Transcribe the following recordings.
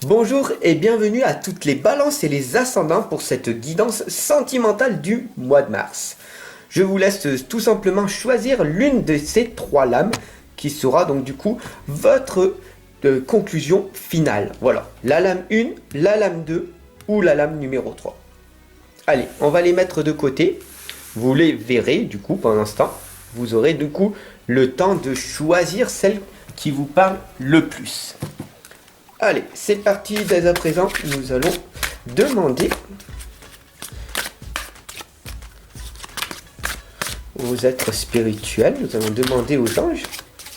Bonjour et bienvenue à toutes les balances et les ascendants pour cette guidance sentimentale du mois de mars. Je vous laisse tout simplement choisir l'une de ces trois lames qui sera donc du coup votre conclusion finale. Voilà, la lame 1, la lame 2 ou la lame numéro 3. Allez, on va les mettre de côté. Vous les verrez du coup pendant ce temps. Vous aurez du coup le temps de choisir celle qui vous parle le plus. Allez, c'est parti. Dès à présent, nous allons demander aux êtres spirituels, nous allons demander aux anges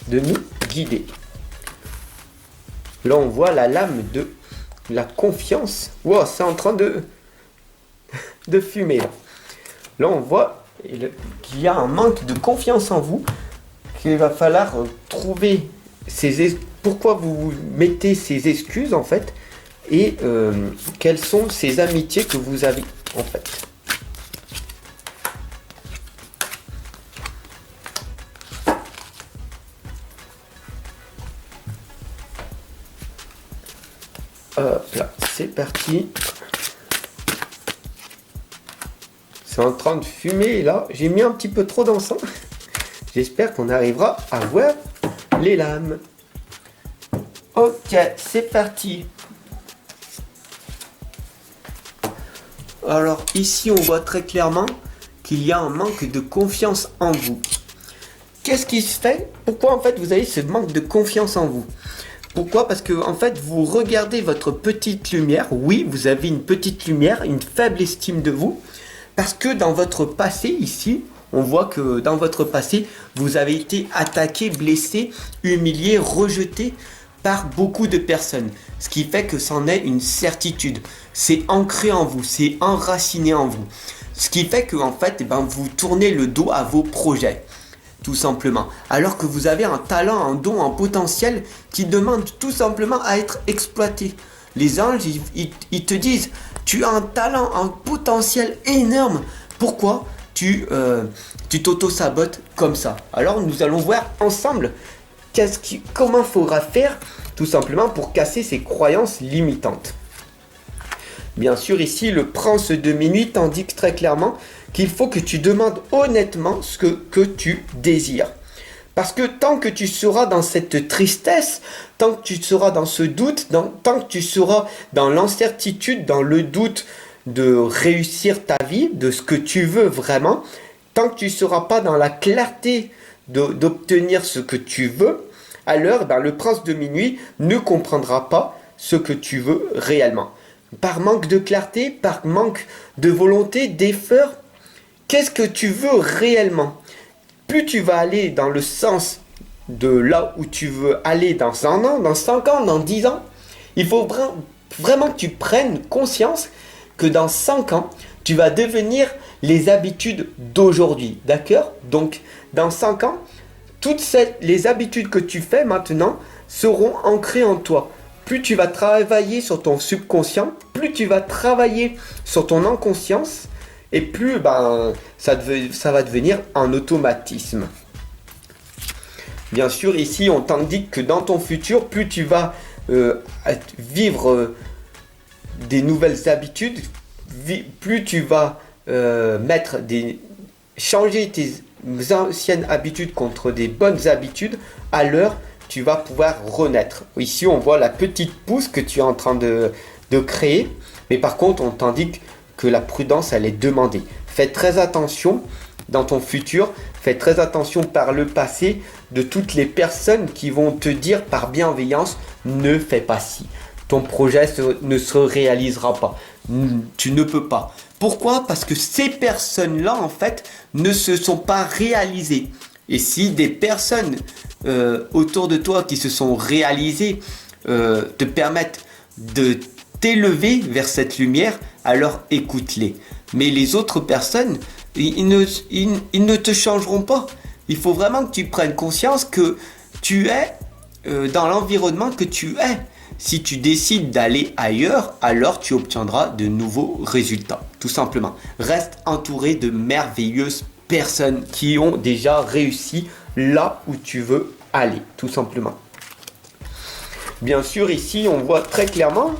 de nous guider. Là, on voit la lame de la confiance. Wow, c'est en train de fumer. Là, on voit qu'il y a un manque de confiance en vous, qu'il va falloir trouver pourquoi vous mettez ces excuses en fait, et quelles sont ces amitiés que vous avez en fait. Hop là, c'est parti. C'est en train de fumer là. J'ai mis un petit peu trop d'encens. J'espère qu'on arrivera à voir les lames. Ok, c'est parti. Alors ici, on voit très clairement qu'il y a un manque de confiance en vous. Qu'est-ce qui se fait? Pourquoi en fait vous avez ce manque de confiance en vous? Pourquoi? Parce que en fait vous regardez votre petite lumière. Oui, vous avez une petite lumière, une faible estime de vous. Parce que dans votre passé ici, on voit que dans votre passé, vous avez été attaqué, blessé, humilié, rejeté par beaucoup de personnes. Ce qui fait que c'en est une certitude. C'est ancré en vous, c'est enraciné en vous. Ce qui fait que en fait, vous tournez le dos à vos projets. Tout simplement. Alors que vous avez un talent, un don, un potentiel qui demande tout simplement à être exploité. Les anges, ils te disent, tu as un talent, un potentiel énorme. Pourquoi tu t'auto-sabotes comme ça? Alors nous allons voir ensemble comment il faudra faire tout simplement pour casser ces croyances limitantes. Bien sûr, ici, le prince de minuit t'indique très clairement qu'il faut que tu demandes honnêtement ce que tu désires. Parce que tant que tu seras dans cette tristesse, tant que tu seras dans ce doute, tant que tu seras dans l'incertitude, dans le doute de réussir ta vie, de ce que tu veux vraiment, tant que tu ne seras pas dans la clarté d'obtenir ce que tu veux, alors le prince de minuit ne comprendra pas ce que tu veux réellement. Par manque de clarté, par manque de volonté, d'effort, qu'est-ce que tu veux réellement? Plus tu vas aller dans le sens de là où tu veux aller dans 1 an, dans 5 ans, dans 10 ans, il faut vraiment que tu prennes conscience que dans 5 ans, tu vas devenir les habitudes d'aujourd'hui. D'accord? Donc, dans 5 ans, les habitudes que tu fais maintenant seront ancrées en toi. Plus tu vas travailler sur ton subconscient, plus tu vas travailler sur ton inconscience, et plus ça va devenir un automatisme. Bien sûr, ici, on t'indique que dans ton futur, plus tu vas vivre des nouvelles habitudes, plus tu vas changer tes anciennes habitudes contre des bonnes habitudes, alors tu vas pouvoir renaître. Ici, on voit la petite pousse que tu es en train de créer, mais par contre, on t'indique que la prudence, elle est demandée. Fais très attention dans ton futur, fais très attention par le passé de toutes les personnes qui vont te dire par bienveillance, ne fais pas ci. Ton projet ne se réalisera pas. Tu ne peux pas. Pourquoi? Parce que ces personnes-là, en fait, ne se sont pas réalisées. Et si des personnes autour de toi qui se sont réalisées te permettent de t'élever vers cette lumière, alors écoute-les. Mais les autres personnes, ils ne te changeront pas. Il faut vraiment que tu prennes conscience que tu es dans l'environnement que tu es. Si tu décides d'aller ailleurs, alors tu obtiendras de nouveaux résultats. Tout simplement. Reste entouré de merveilleuses personnes qui ont déjà réussi là où tu veux aller. Tout simplement. Bien sûr, ici, on voit très clairement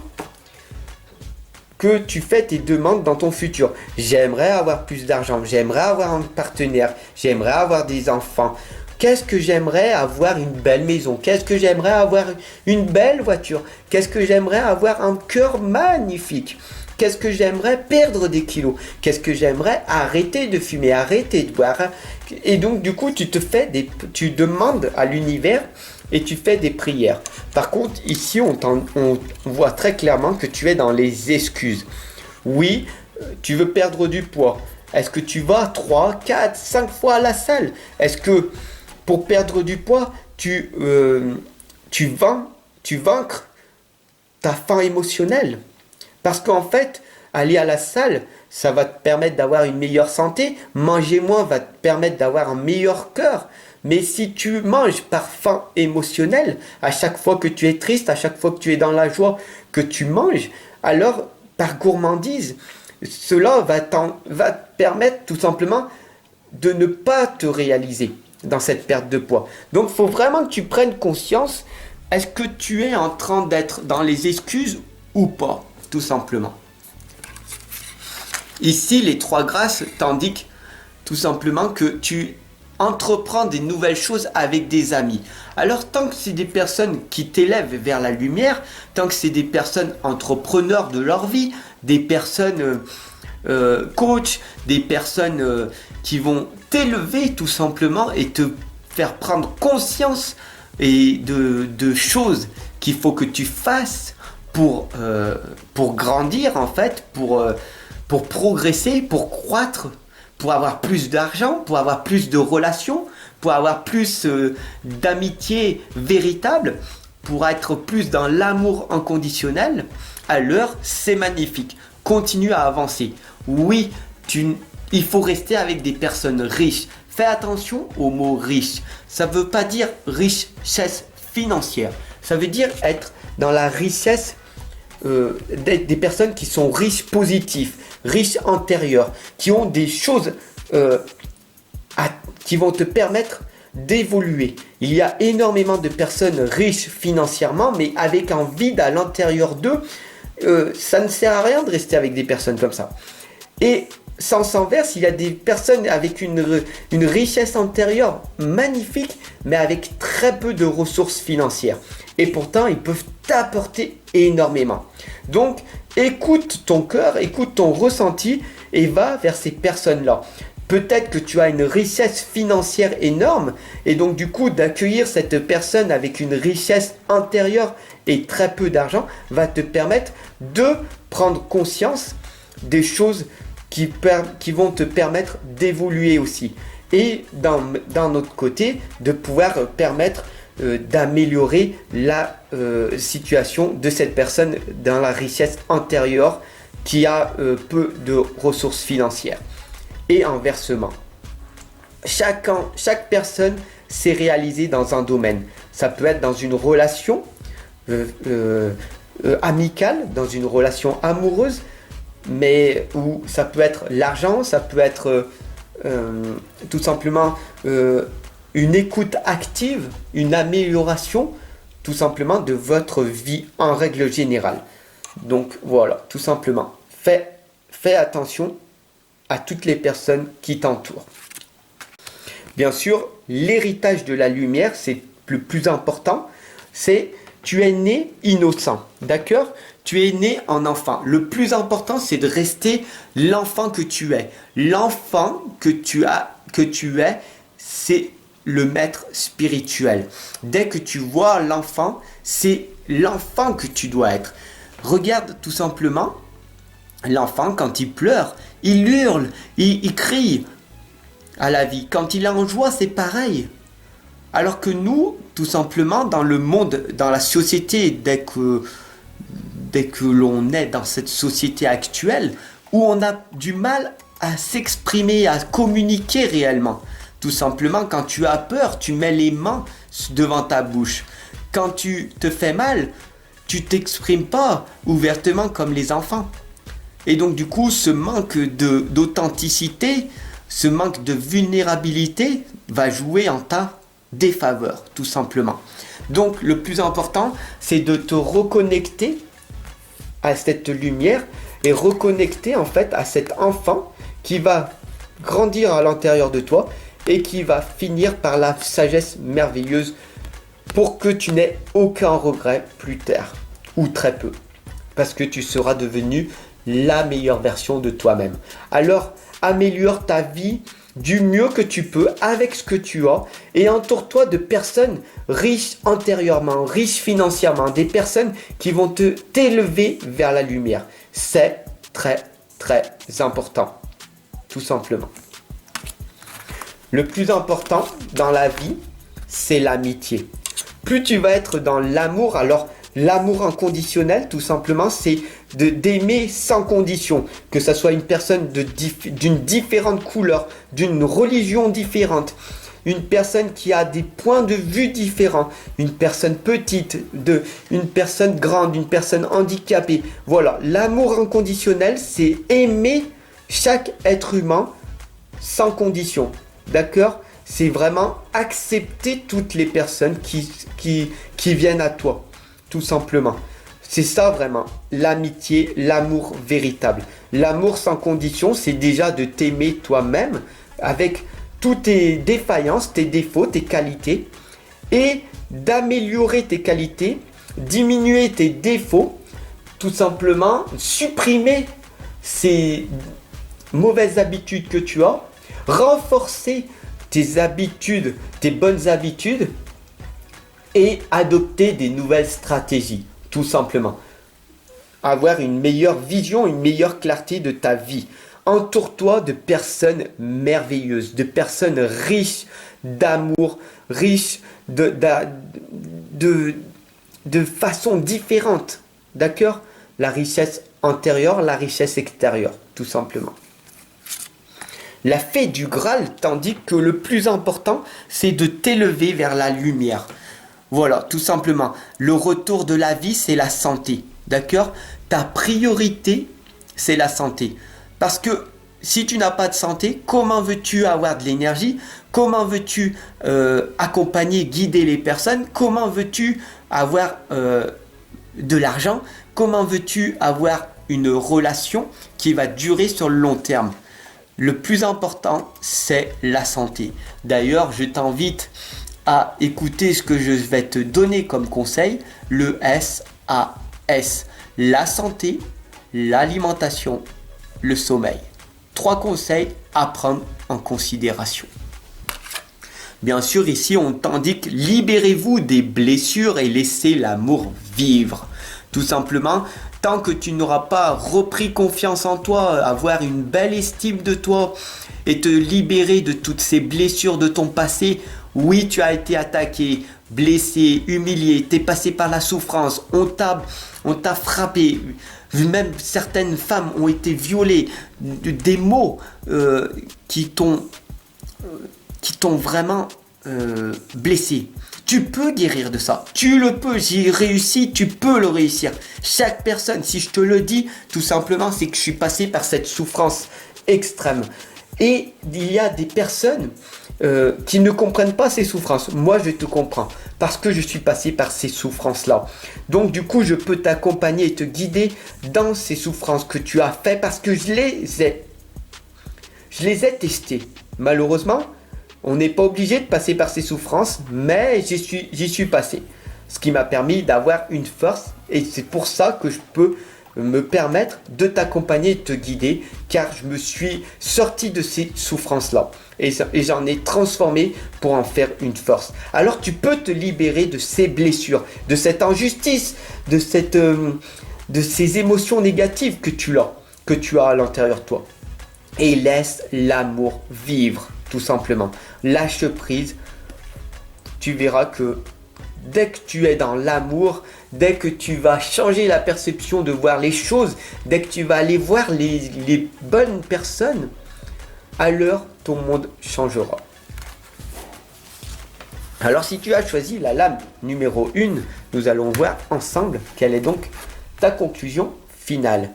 que tu fais tes demandes dans ton futur. J'aimerais avoir plus d'argent, j'aimerais avoir un partenaire, j'aimerais avoir des enfants. Qu'est-ce que j'aimerais avoir une belle maison? Qu'est-ce que j'aimerais avoir une belle voiture? Qu'est-ce que j'aimerais avoir un cœur magnifique? Qu'est-ce que j'aimerais perdre des kilos? Qu'est-ce que j'aimerais arrêter de fumer, arrêter de boire? Et donc du coup, tu demandes à l'univers et tu fais des prières. Par contre, ici, on voit très clairement que tu es dans les excuses. Oui, tu veux perdre du poids. Est-ce que tu vas 3, 4, 5 fois à la salle? Est-ce que pour perdre du poids, tu vaincres ta faim émotionnelle? Parce qu'en fait, aller à la salle, ça va te permettre d'avoir une meilleure santé. Manger moins va te permettre d'avoir un meilleur cœur. Mais si tu manges par faim émotionnelle, à chaque fois que tu es triste, à chaque fois que tu es dans la joie, que tu manges, alors par gourmandise, cela va te permettre tout simplement de ne pas te réaliser dans cette perte de poids. Donc il faut vraiment que tu prennes conscience, est-ce que tu es en train d'être dans les excuses ou pas, tout simplement. Ici, les 3 grâces t'indiquent tout simplement que tu entreprends des nouvelles choses avec des amis. Alors tant que c'est des personnes qui t'élèvent vers la lumière, tant que c'est des personnes entrepreneurs de leur vie, des personnes coach, des personnes qui vont t'élever tout simplement et te faire prendre conscience et de choses qu'il faut que tu fasses pour grandir en fait, pour progresser, pour croître, pour avoir plus d'argent, pour avoir plus de relations, pour avoir plus d'amitié véritable, pour être plus dans l'amour inconditionnel, alors c'est magnifique. Continue à avancer. Oui, il faut rester avec des personnes riches. Fais attention au mot riche. Ça ne veut pas dire richesse financière. Ça veut dire être dans la richesse des personnes qui sont riches positifs, riches intérieurs, qui ont des choses qui vont te permettre d'évoluer. Il y a énormément de personnes riches financièrement, mais avec un vide à l'intérieur d'eux. Ça ne sert à rien de rester avec des personnes comme ça. Et sens inverse, il y a des personnes avec une richesse intérieure magnifique, mais avec très peu de ressources financières. Et pourtant, ils peuvent t'apporter énormément. Donc, écoute ton cœur, écoute ton ressenti et va vers ces personnes-là. Peut-être que tu as une richesse financière énorme et donc du coup d'accueillir cette personne avec une richesse intérieure et très peu d'argent va te permettre de prendre conscience des choses qui vont te permettre d'évoluer aussi. Et d'un autre côté, de pouvoir permettre d'améliorer la situation de cette personne dans la richesse antérieure qui a peu de ressources financières. Et inversement, chaque personne s'est réalisée dans un domaine. Ça peut être dans une relation amicale, dans une relation amoureuse, mais où ça peut être l'argent, ça peut être tout simplement une écoute active, une amélioration tout simplement de votre vie en règle générale. Donc voilà, tout simplement, fais attention à toutes les personnes qui t'entourent. Bien sûr, l'héritage de la lumière, c'est le plus important, c'est tu es né innocent, d'accord? Tu es né en enfant. Le plus important, c'est de rester l'enfant que tu es. L'enfant que tu es, c'est le maître spirituel. Dès que tu vois l'enfant, c'est l'enfant que tu dois être. Regarde tout simplement l'enfant quand il pleure, il hurle, il crie à la vie. Quand il est en joie, c'est pareil. Alors que nous, tout simplement, dans le monde, dans la société, dès que l'on est dans cette société actuelle, où on a du mal à s'exprimer, à communiquer réellement. Tout simplement, quand tu as peur, tu mets les mains devant ta bouche. Quand tu te fais mal, tu t'exprimes pas ouvertement comme les enfants. Et donc du coup, ce manque d'authenticité, ce manque de vulnérabilité va jouer en ta défaveur, tout simplement. Donc le plus important, c'est de te reconnecter à cette lumière et reconnecter en fait à cet enfant qui va grandir à l'intérieur de toi et qui va finir par la sagesse merveilleuse pour que tu n'aies aucun regret plus tard, ou très peu, parce que tu seras devenu la meilleure version de toi-même. Alors, améliore ta vie du mieux que tu peux avec ce que tu as et entoure-toi de personnes riches intérieurement, riches financièrement, des personnes qui vont t'élever vers la lumière. C'est très très important, tout simplement. Le plus important dans la vie, c'est l'amitié. Plus tu vas être dans l'amour, alors l'amour inconditionnel, tout simplement, c'est d'aimer sans condition. Que ce soit une personne d'une différente couleur, d'une religion différente, une personne qui a des points de vue différents, une personne petite, une personne grande, une personne handicapée. Voilà, l'amour inconditionnel, c'est aimer chaque être humain sans condition. D'accord ? C'est vraiment accepter toutes les personnes qui viennent à toi, tout simplement. C'est ça vraiment, l'amitié, l'amour véritable. L'amour sans condition, c'est déjà de t'aimer toi-même avec toutes tes défaillances, tes défauts, tes qualités et d'améliorer tes qualités, diminuer tes défauts, tout simplement supprimer ces mauvaises habitudes que tu as, renforcer tes habitudes, tes bonnes habitudes et adopter des nouvelles stratégies, tout simplement. Avoir une meilleure vision, une meilleure clarté de ta vie. Entoure-toi de personnes merveilleuses, de personnes riches d'amour, riches de façons différentes. D'accord ? La richesse intérieure, la richesse extérieure, tout simplement. La fée du Graal t'indique que le plus important, c'est de t'élever vers la lumière. Voilà, tout simplement. Le retour de la vie, c'est la santé. D'accord ? Ta priorité, c'est la santé. Parce que si tu n'as pas de santé, comment veux-tu avoir de l'énergie ? Comment veux-tu accompagner, guider les personnes ? Comment veux-tu avoir de l'argent ? Comment veux-tu avoir une relation qui va durer sur le long terme ? Le plus important, c'est la santé. D'ailleurs, je t'invite à écouter ce que je vais te donner comme conseil, le SAS. La santé, l'alimentation, le sommeil. 3 conseils à prendre en considération. Bien sûr, ici, on t'indique libérez-vous des blessures et laissez l'amour vivre. Tout simplement, tant que tu n'auras pas repris confiance en toi, avoir une belle estime de toi et te libérer de toutes ces blessures de ton passé, oui, tu as été attaqué, blessé, humilié, tu es passé par la souffrance, on t'a frappé, même certaines femmes ont été violées, des mots qui t'ont vraiment blessé. Tu peux guérir de ça. Tu le peux. J'y réussis, tu peux le réussir. Chaque personne, si je te le dis, tout simplement, c'est que je suis passé par cette souffrance extrême. Et il y a des personnes qui ne comprennent pas ces souffrances. Moi, je te comprends parce que je suis passé par ces souffrances-là. Donc, du coup, je peux t'accompagner et te guider dans ces souffrances que tu as fait parce que je les ai testées. Malheureusement, on n'est pas obligé de passer par ces souffrances, mais j'y suis passé. Ce qui m'a permis d'avoir une force et c'est pour ça que je peux me permettre de t'accompagner et de te guider car je me suis sorti de ces souffrances-là et j'en ai transformé pour en faire une force. Alors tu peux te libérer de ces blessures, de cette injustice, de ces émotions négatives que tu as à l'intérieur de toi. Et laisse l'amour vivre, tout simplement. Lâche prise. Tu verras que dès que tu es dans l'amour, dès que tu vas changer la perception de voir les choses, dès que tu vas aller voir les bonnes personnes, alors ton monde changera. Alors si tu as choisi la lame numéro 1, nous allons voir ensemble quelle est donc ta conclusion finale.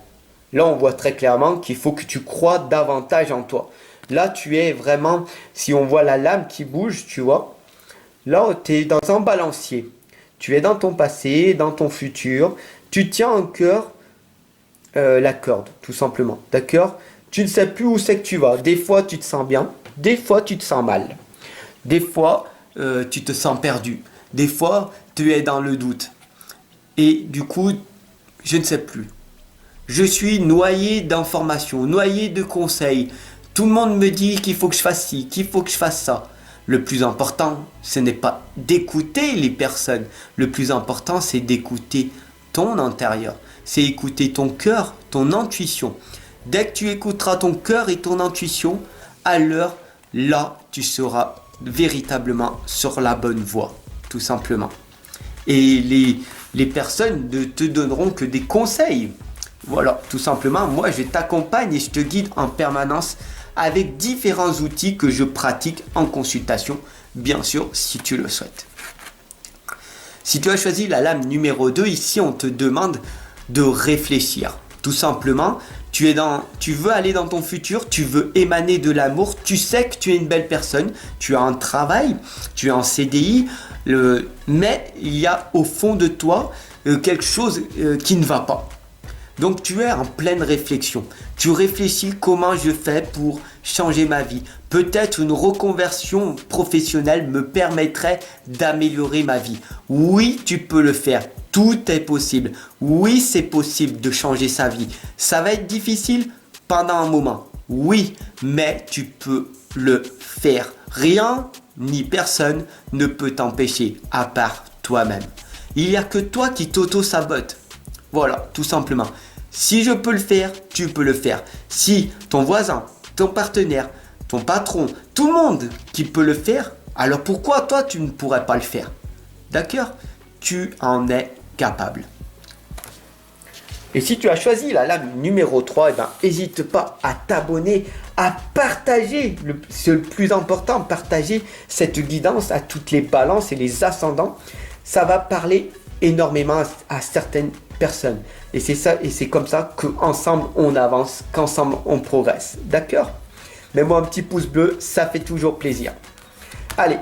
Là, on voit très clairement qu'il faut que tu crois davantage en toi. Là, tu es vraiment, si on voit la lame qui bouge, tu vois, Là, tu es dans un balancier. Tu es dans ton passé, dans ton futur. Tu tiens en cœur la corde, tout simplement. D'accord? Tu ne sais plus où c'est que tu vas. Des fois, tu te sens bien. Des fois, tu te sens mal. Des fois, tu te sens perdu. Des fois, tu es dans le doute. Et du coup, je ne sais plus. Je suis noyé d'informations, noyé de conseils. Tout le monde me dit qu'il faut que je fasse ci, qu'il faut que je fasse ça. Le plus important, ce n'est pas d'écouter les personnes. Le plus important, c'est d'écouter ton intérieur. C'est écouter ton cœur, ton intuition. Dès que tu écouteras ton cœur et ton intuition, alors là, tu seras véritablement sur la bonne voie, tout simplement. Et les personnes ne te donneront que des conseils. Voilà, tout simplement, moi je t'accompagne et je te guide en permanence avec différents outils que je pratique en consultation, bien sûr, si tu le souhaites. Si tu as choisi la lame numéro 2, ici on te demande de réfléchir. Tout simplement, tu veux aller dans ton futur, tu veux émaner de l'amour, tu sais que tu es une belle personne, tu as un travail, tu es en CDI, mais il y a au fond de toi quelque chose qui ne va pas. Donc tu es en pleine réflexion. Tu réfléchis comment je fais pour changer ma vie. Peut-être une reconversion professionnelle me permettrait d'améliorer ma vie. Oui, tu peux le faire. Tout est possible. Oui, c'est possible de changer sa vie. Ça va être difficile pendant un moment. Oui, mais tu peux le faire. Rien ni personne ne peut t'empêcher à part toi-même. Il n'y a que toi qui t'auto-sabote. Voilà, tout simplement. Si je peux le faire, tu peux le faire. Si ton voisin, ton partenaire, ton patron, tout le monde qui peut le faire, alors pourquoi toi tu ne pourrais pas le faire? D'accord? Tu en es capable. Et si tu as choisi la lame numéro 3, n'hésite pas à t'abonner, à partager, c'est le plus important, partager cette guidance à toutes les balances et les ascendants. Ça va parler énormément à certaines personnes. Et c'est ça, et c'est comme ça qu'ensemble on avance, qu'ensemble on progresse. D'accord? Mets-moi un petit pouce bleu, ça fait toujours plaisir. Allez,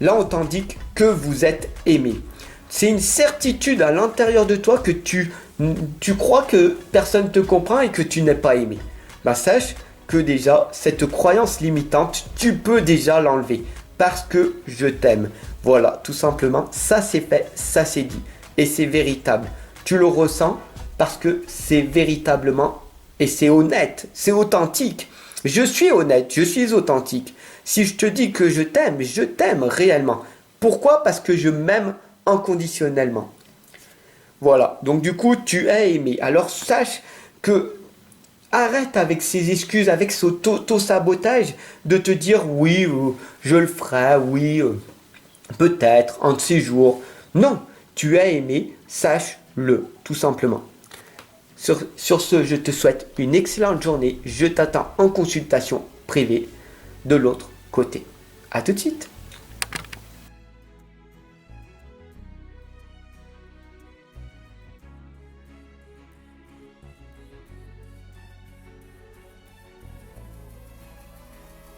là on t'indique que vous êtes aimé. C'est une certitude à l'intérieur de toi que tu crois que personne ne te comprend et que tu n'es pas aimé. Sache que déjà, cette croyance limitante, tu peux déjà l'enlever. Parce que je t'aime. Voilà, tout simplement, ça c'est fait, ça c'est dit. Et c'est véritable. Tu le ressens parce que c'est véritablement, et c'est honnête, c'est authentique. Je suis honnête, je suis authentique. Si je te dis que je t'aime réellement. Pourquoi? Parce que je m'aime inconditionnellement. Voilà, donc du coup, tu es aimé. Alors sache que arrête avec ces excuses, avec ce auto-sabotage de te dire oui, je le ferai, oui, peut-être, un de ces jours. Non, tu es aimé, sache-le, tout simplement. Sur ce, je te souhaite une excellente journée. Je t'attends en consultation privée de l'autre côté. À tout de suite.